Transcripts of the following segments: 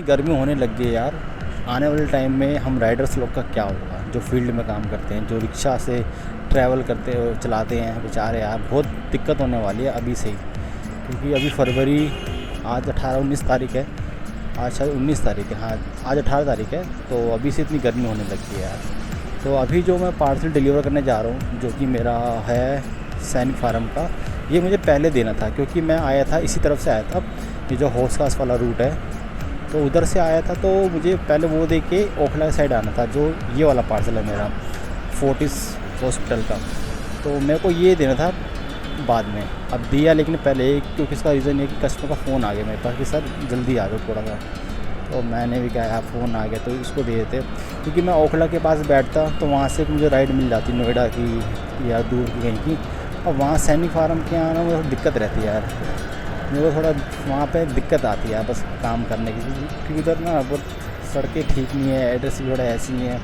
गर्मी होने लग गई यार। आने वाले टाइम में हम राइडर्स लोग का क्या होगा, जो फील्ड में काम करते हैं, जो रिक्शा से ट्रैवल करते चलाते हैं बेचारे यार, बहुत दिक्कत होने वाली है अभी से ही। क्योंकि अभी फरवरी, आज 18-19 तारीख है, आज शायद 19 तारीख है, हाँ आज 18 तारीख है। तो अभी से इतनी गर्मी होने लग गई है यार। तो अभी जो मैं पार्सल डिलीवर करने जा रहा हूँ, जो कि मेरा है सैनिक फार्म का, ये मुझे पहले देना था क्योंकि मैं आया था इसी तरफ से आया था, ये जो हौस वाला रूट है, तो उधर से आया था। तो मुझे पहले वो दे के ओखला साइड आना था, जो ये वाला पार्सल है मेरा फोर्टिस हॉस्पिटल का। तो मेरे को ये देना था बाद में, अब दिया लेकिन पहले, क्योंकि इसका रीज़न ये कि कस्टमर का फ़ोन आ गया मेरे पास कि सर जल्दी आ जाओ थोड़ा सा। तो मैंने भी कहा यार फ़ोन आ गया तो इसको दे देते, क्योंकि मैं ओखला के पास बैठता तो वहाँ से मुझे राइड मिल जाती नोएडा की या दूर की कहीं की। और वहाँ सैनिक फार्म के आना में थोड़ी दिक्कत रहती है यार, मेरे को थोड़ा वहाँ पे दिक्कत आती है बस काम करने की, क्योंकि उधर ना बहुत सड़कें ठीक नहीं है, एड्रेस भी थोड़ा ऐसी ही है,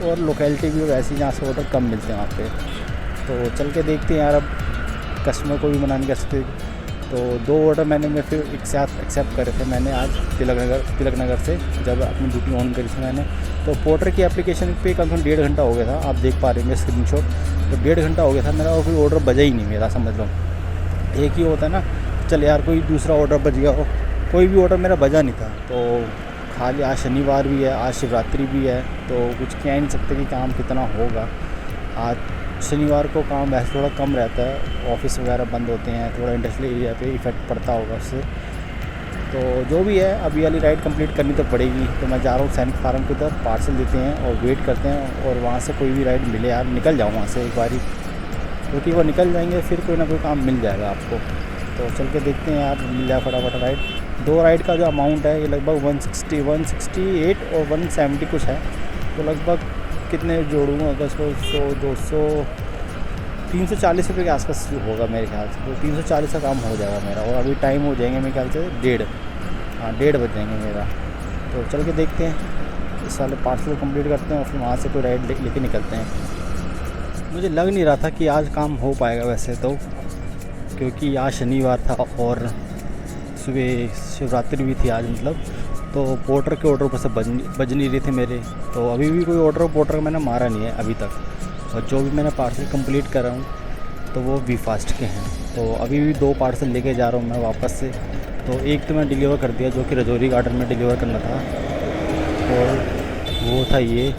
और लोकेलिटी भी वैसी जहाँ से ऑर्डर कम मिलते हैं वहाँ पे। तो चल के देखते हैं यार, अब कस्टमर को भी मना नहीं कर सकते। तो 2 ऑर्डर मैं फिर एक साथ एक्सेप्ट करे थे मैंने आज तिलक नगर से, जब अपनी ड्यूटी ऑन करी थी मैंने। तो पोर्टर की एप्लीकेशन पे कम से कम 1.5 घंटा हो गया था, आप देख पा रहे हैं स्क्रीनशॉट। तो 1.5 घंटा हो गया था मेरा, और कोई ऑर्डर बजा ही नहीं मेरा, समझ लो। एक ही होता है ना, चल यार कोई दूसरा ऑर्डर बज गया हो, कोई भी ऑर्डर मेरा बजा नहीं था। तो खाली आज शनिवार भी है, आज शिवरात्रि भी है, तो कुछ कह नहीं सकते कि काम कितना होगा। आज शनिवार को काम वैसे थोड़ा कम रहता है, ऑफिस वगैरह बंद होते हैं, थोड़ा इंडस्ट्रियल एरिया पे इफ़ेक्ट पड़ता होगा उससे। तो जो भी है, अभी वाली राइड कंप्लीट करनी तो पड़ेगी। तो मैं जा रहा हूँ सैनिक फार्म की तरफ, पार्सल देते हैं और वेट करते हैं, और वहाँ से कोई भी राइड मिले यार, निकल जाऊँ वहाँ से एक बारी, क्योंकि वो निकल जाएंगे फिर कोई ना कोई काम मिल जाएगा आपको। तो चल के देखते हैं यार, मिल जाए फटाफट राइड। 2 राइड का जो अमाउंट है ये लगभग 168 और 170 कुछ है। तो लगभग कितने जोड़ूँगा अगर इसको, 100, 200, 340 रुपये के आसपास होगा मेरे ख्याल से। तो 340 का काम हो जाएगा मेरा, और अभी टाइम हो जाएंगे मेरे ख्याल से 1:30 बज जाएंगे मेरा। तो चल के देखते हैं, इस वाले पार्सल को कंप्लीट करते हैं और फिर वहाँ से कोई राइड लेके निकलते हैं। मुझे लग नहीं रहा था कि आज काम हो पाएगा वैसे तो, क्योंकि आज शनिवार था और सुबह शिवरात्रि भी थी आज, मतलब। तो पोर्टर के ऑर्डर पर से बज नहीं रहे थे मेरे। तो अभी भी कोई ऑर्डर पोर्टर का मैंने मारा नहीं है अभी तक, और जो भी मैंने पार्सल कंप्लीट कर रहा हूँ तो वो वी फास्ट के हैं। तो अभी भी 2 पार्सल लेके जा रहा हूँ मैं वापस से। तो एक तो मैं डिलीवर कर दिया, जो कि रजौरी गार्डन में डिलीवर करना था, और वो था ये।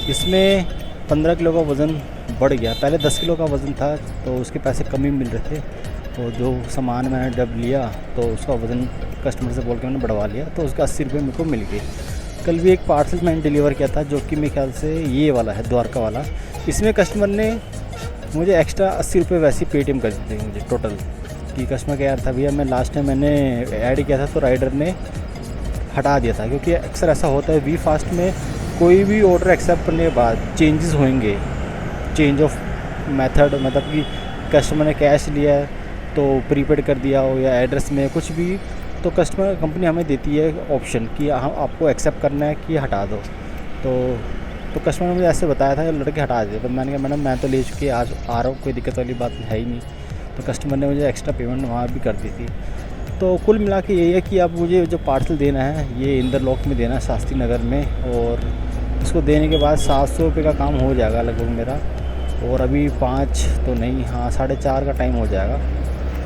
इसमें 15 किलो का वज़न बढ़ गया, पहले 10 किलो का वज़न था, तो उसके पैसे कम ही मिल रहे थे। तो जो सामान मैंने जब लिया तो उसका वज़न कस्टमर से बोल के मैंने बढ़वा लिया, तो उसका 80 रुपये मेरे को मिल गए। कल भी एक पार्सल मैंने डिलीवर किया था, जो कि मेरे ख्याल से ये वाला है, द्वारका वाला। इसमें कस्टमर ने मुझे एक्स्ट्रा 80 रुपये वैसे पेटीएम कर दिए थे मुझे टोटल। कि कस्टमर कह रहा था भैया, मैं लास्ट टाइम मैंने ऐड किया था तो राइडर ने हटा दिया था, क्योंकि अक्सर ऐसा होता है वी फास्ट में, कोई भी ऑर्डर एक्सेप्ट करने के बाद चेंजेस होंगे, चेंज ऑफ मेथड, मतलब कि कस्टमर ने कैश लिया है तो प्रीपेड कर दिया हो, या एड्रेस में कुछ भी, तो कस्टमर कंपनी हमें देती है ऑप्शन कि हम आपको एक्सेप्ट करना है कि हटा दो। तो कस्टमर ने मुझे ऐसे बताया था कि लड़के हटा दे। तो मैंने कहा मैडम मैं तो ले चुके, आज आ रहा हूँ, कोई दिक्कत वाली बात है ही नहीं। तो कस्टमर ने मुझे एक्स्ट्रा पेमेंट वहाँ भी कर दी थी। तो कुल मिला के यही है कि अब मुझे जो पार्सल देना है ये इंदरलॉक में देना है, शास्त्री नगर में, और इसको देने के बाद 700 रुपये का काम हो जाएगा लगभग मेरा। और अभी 5 तो नहीं, हाँ 4:30 का टाइम हो जाएगा।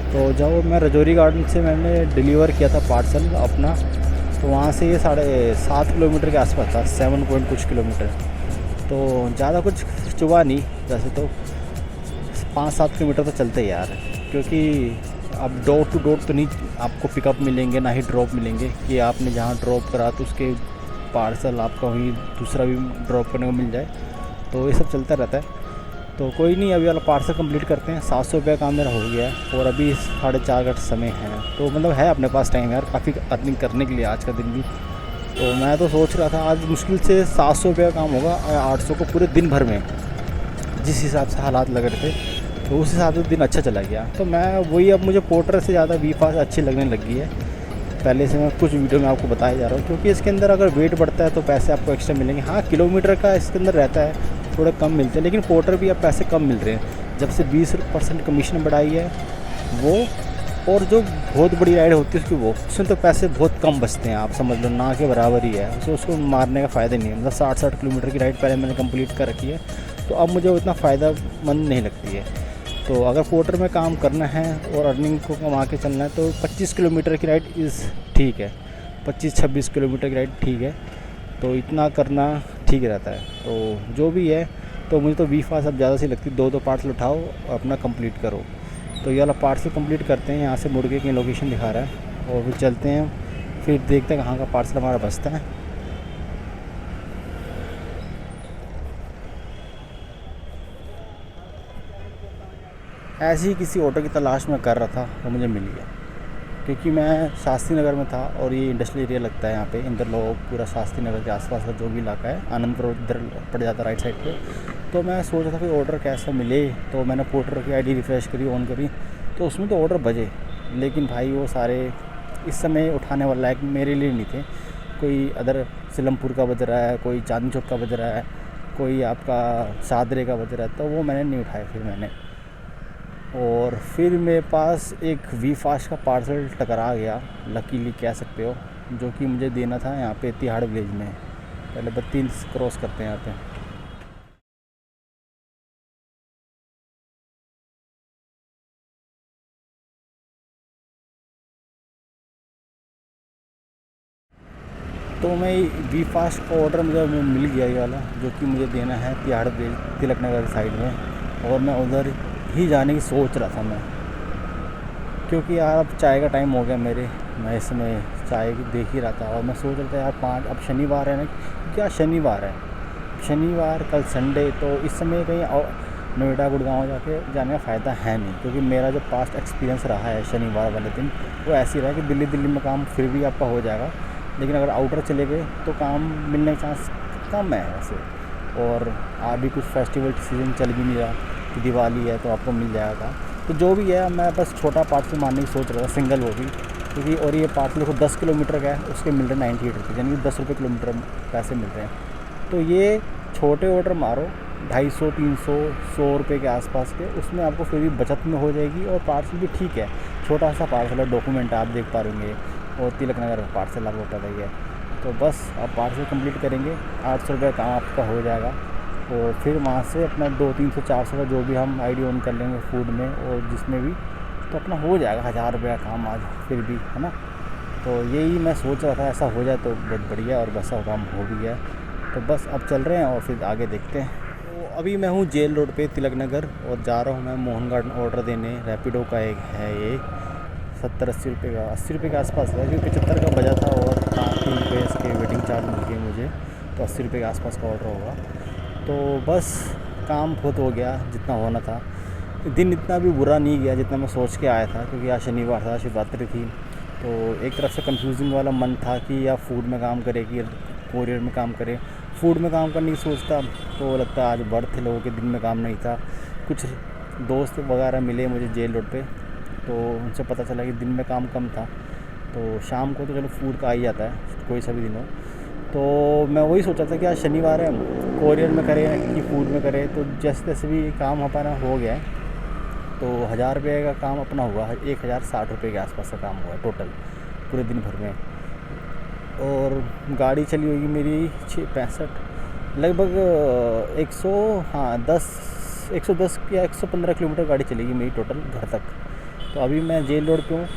तो जब मैं रजौरी गार्डन से मैंने डिलीवर किया था पार्सल अपना, तो वहाँ से ये 7.5 किलोमीटर के आसपास था, 7 पॉइंट कुछ किलोमीटर। तो ज़्यादा कुछ चुभा नहीं, वैसे तो 5-7 किलोमीटर तो चलते ही यार, क्योंकि अब डोर टू डोर तो नहीं आपको पिकअप मिलेंगे, ना ही ड्रॉप मिलेंगे, कि आपने जहाँ ड्रॉप करा तो उसके पार्सल आपका वहीं दूसरा भी ड्रॉप करने को मिल जाए। तो ये सब चलता रहता है। तो कोई नहीं, अभी वाला पार्सल कंप्लीट करते हैं। 700 रुपये काम मेरा हो गया है, और अभी 4:30 का समय है, तो मतलब है अपने पास टाइम यार काफ़ी अर्निंग करने के लिए आज का दिन भी। तो मैं तो सोच रहा था आज मुश्किल से 700 रुपये का काम होगा, 800 को पूरे दिन भर में, जिस हिसाब से हालात लग रहे थे, तो उस हिसाब से दिन अच्छा चला गया। तो मैं वही, अब मुझे पोर्टर से ज़्यादा वी फास्ट अच्छी लगने लगी है। पहले से मैं कुछ वीडियो में आपको बताया जा रहा हूँ, क्योंकि इसके अंदर अगर वेट बढ़ता है तो पैसे आपको एक्स्ट्रा मिलेंगे। हाँ किलोमीटर का इसके अंदर रहता है, थोड़े कम मिलते हैं, लेकिन पोर्टर भी अब पैसे कम मिल रहे हैं। जब से 20% कमीशन बढ़ाई है वो और जो बहुत बड़ी राइड होती है उसकी वो उसमें तो पैसे बहुत कम बचते हैं, आप समझ लो ना के बराबर ही है। उसको मारने का फ़ायदा नहीं है। मतलब 60-60 किलोमीटर की राइड पहले मैंने कंप्लीट कर रखी है, तो अब मुझे उतना फ़ायदेमंद नहीं लगती है। तो अगर पोर्टर में काम करना है और अर्निंग को कमा के चलना है तो 25 किलोमीटर की राइड इज़ ठीक है, 25-26 किलोमीटर की राइड ठीक है, तो इतना करना ठीक रहता है। तो जो भी है, तो मुझे तो वी फास्ट अब ज़्यादा सी लगती है। 2-2 पार्सल उठाओ अपना कंप्लीट करो। तो ये वाला पार्सल कंप्लीट करते हैं, यहाँ से मुड़ के कहीं लोकेशन दिखा रहा है और फिर चलते हैं, फिर देखते हैं कहाँ का पार्सल हमारा बचता है। ऐसे ही किसी ऑटो की तलाश में कर रहा था, वो मुझे मिल गया, क्योंकि मैं शास्त्री नगर में था और ये इंडस्ट्रियल एरिया लगता है यहाँ पे। इंद्रलोक पूरा शास्त्री नगर के आसपास का जो भी इलाका है, आनंदपुर इधर पड़ जाता है राइट साइड पे। तो मैं सोच रहा था कोई ऑर्डर कैसा मिले, तो मैंने पोर्टर की आईडी रिफ़्रेश करी, ऑन करी, तो उसमें तो ऑर्डर बजे, लेकिन भाई वो सारे इस समय उठाने वाला लायक मेरे लिए नहीं थे। कोई अदर सिलमपुर का बज रहा है, कोई चांदनी चौक का बज रहा है, कोई आपका सादरे का बज रहा है, तो वो मैंने नहीं उठाया फिर मैंने। और फिर मेरे पास एक वी फास्ट का पार्सल टकरा गया, लकीली कह सकते हो, जो कि मुझे देना था यहाँ पे तिहाड़ विलेज में। पहले 32 क्रॉस करते हैं यहाँ पे। तो मैं वी फास्ट का ऑर्डर मुझे मिल गया ये वाला, जो कि मुझे देना है तिहाड़ विलेज तिलक नगर साइड में। और मैं उधर ही जाने की सोच रहा था मैं, क्योंकि यार अब चाय का टाइम हो गया मेरे, मैं इस समय चाय देख ही रहा था और मैं सोच रहा था यार 5 अब शनिवार है ना, क्या शनिवार है, शनिवार कल संडे, तो इस समय कहीं नोएडा गुड़गांव जाने का फ़ायदा है नहीं, क्योंकि मेरा जो पास्ट एक्सपीरियंस रहा है शनिवार वाले दिन वो ऐसे ही रहा कि दिल्ली में काम फिर भी आपका हो जाएगा, लेकिन अगर आउटर चले गए तो काम मिलने का चांस कम है वैसे। और अभी कुछ फेस्टिवल सीजन चल भी नहीं रहा कि दिवाली है तो आपको मिल जाएगा। तो जो भी है, मैं बस छोटा पार्सल मारने की सोच रहा था, सिंगल वो भी, क्योंकि और ये पार्सल देखो 10 किलोमीटर का है, उसके मिल रहे 98 रुपये, यानी कि 10 रुपये किलोमीटर पैसे मिल रहे हैं। तो ये छोटे ऑर्डर मारो 250, 300, 100 रुपये के आसपास के, उसमें आपको फिर भी बचत में हो जाएगी और पार्सल भी ठीक है, छोटा सा पार्सल है, डॉक्यूमेंट आप देख पा रहे और तिलक नगर का पार्सल आपको पता ही है। तो बस आप पार्सल कंप्लीट करेंगे, 800 रुपये काम आपका हो जाएगा, और फिर वहाँ से अपना 200, 300, 400 का जो भी हम आईडी ऑन कर लेंगे फूड में और जिसमें भी, तो अपना हो जाएगा 1000 रुपये का काम आज फिर भी, है ना। तो यही मैं सोच रहा था, ऐसा हो जाए तो बहुत बढ़िया, और वैसा काम हो भी गया। तो बस अब चल रहे हैं और फिर आगे देखते हैं। तो अभी मैं हूँ जेल रोड पे तिलक नगर, और जा रहा हूँ मैं मोहन गार्डन ऑर्डर देने। रैपिडो का एक है ये, 70-80 रुपये का, 80 रुपये के आसपास है, क्योंकि 75 का बजा था और 3 रुपये इसके वेटिंग चार्ज मिल गए मुझे, तो 80 रुपये के आसपास का ऑर्डर होगा। तो बस काम बहुत हो गया जितना होना था। दिन इतना भी बुरा नहीं गया जितना मैं सोच के आया था, क्योंकि आज शनिवार था, शिवरात्रि थी, तो एक तरफ से कंफ्यूजिंग वाला मन था कि या फूड में काम करे कि कोरियर में काम करे। फूड में काम करने की सोचता तो लगता है आज बर्थ थे लोगों के, दिन में काम नहीं था। कुछ दोस्त वगैरह मिले मुझे जेल रोड पे, तो उनसे पता चला कि दिन में काम कम था, तो शाम को तो चलो फूड का आ ही जाता है कोई सा भी दिन हो। तो मैं वही सोचा था कि आज शनिवार है, कोरियर में करें कि फूड में करें, तो जैसे तैसे भी काम हमारा हो गया है। तो 1000 रुपये का काम अपना हुआ, 1060 रुपये के आसपास का काम हुआ टोटल पूरे दिन भर में। और गाड़ी चली होगी मेरी 665 लगभग 110 या 115 किलोमीटर गाड़ी चलेगी मेरी टोटल घर तक। तो अभी मैं जेल रोड पे हूँ,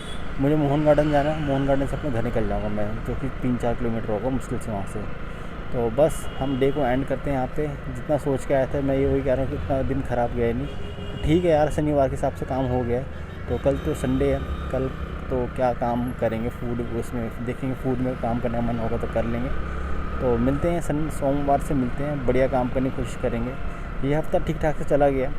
मुझे मोहन गार्डन जाना है, मोहन गार्डन से अपने घर निकल जाऊँगा मैं, जो कि 3-4 किलोमीटर होगा मुश्किल से वहाँ से। तो बस हम डे को एंड करते हैं यहाँ पे। जितना सोच के आया था मैं ये वही कह रहा हूँ कि इतना दिन ख़राब गया नहीं, तो ठीक है यार, शनिवार के हिसाब से काम हो गया। तो कल तो संडे है, कल तो क्या काम करेंगे, फूड उसमें देखेंगे, फूड में काम करने का मन होगा तो कर लेंगे। तो मिलते हैं सोमवार से मिलते हैं, बढ़िया काम करने की कोशिश करेंगे। ये हफ़्ता ठीक ठाक से चला गया,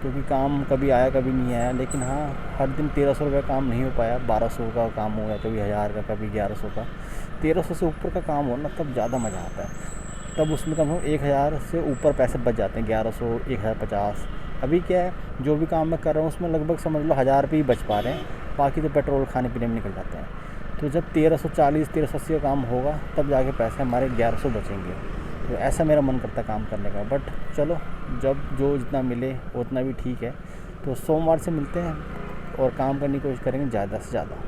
क्योंकि काम कभी आया कभी नहीं आया, लेकिन हाँ हर दिन 1300 रुपये काम नहीं हो पाया, 1200 का काम हो गया, कभी 1000 का, कभी 1100 का। 1300 से ऊपर का काम हो ना तब ज़्यादा मज़ा आता है, तब उसमें कम से कम 1000 से ऊपर पैसे बच जाते हैं, 1100, 1050। अभी क्या है, जो भी काम मैं कर रहा हूँ उसमें लगभग समझ लो 1000 रुपये ही बच पा रहे हैं, बाकी तो पेट्रोल खाने पीने में निकल जाते हैं। तो जब 1340, 1380 का काम होगा तब जाके पैसे हमारे 1100 बचेंगे। तो ऐसा मेरा मन करता है काम करने का, बट चलो जब जो जितना मिले उतना भी ठीक है। तो सोमवार से मिलते हैं और काम करने की कोशिश करेंगे ज़्यादा से ज़्यादा।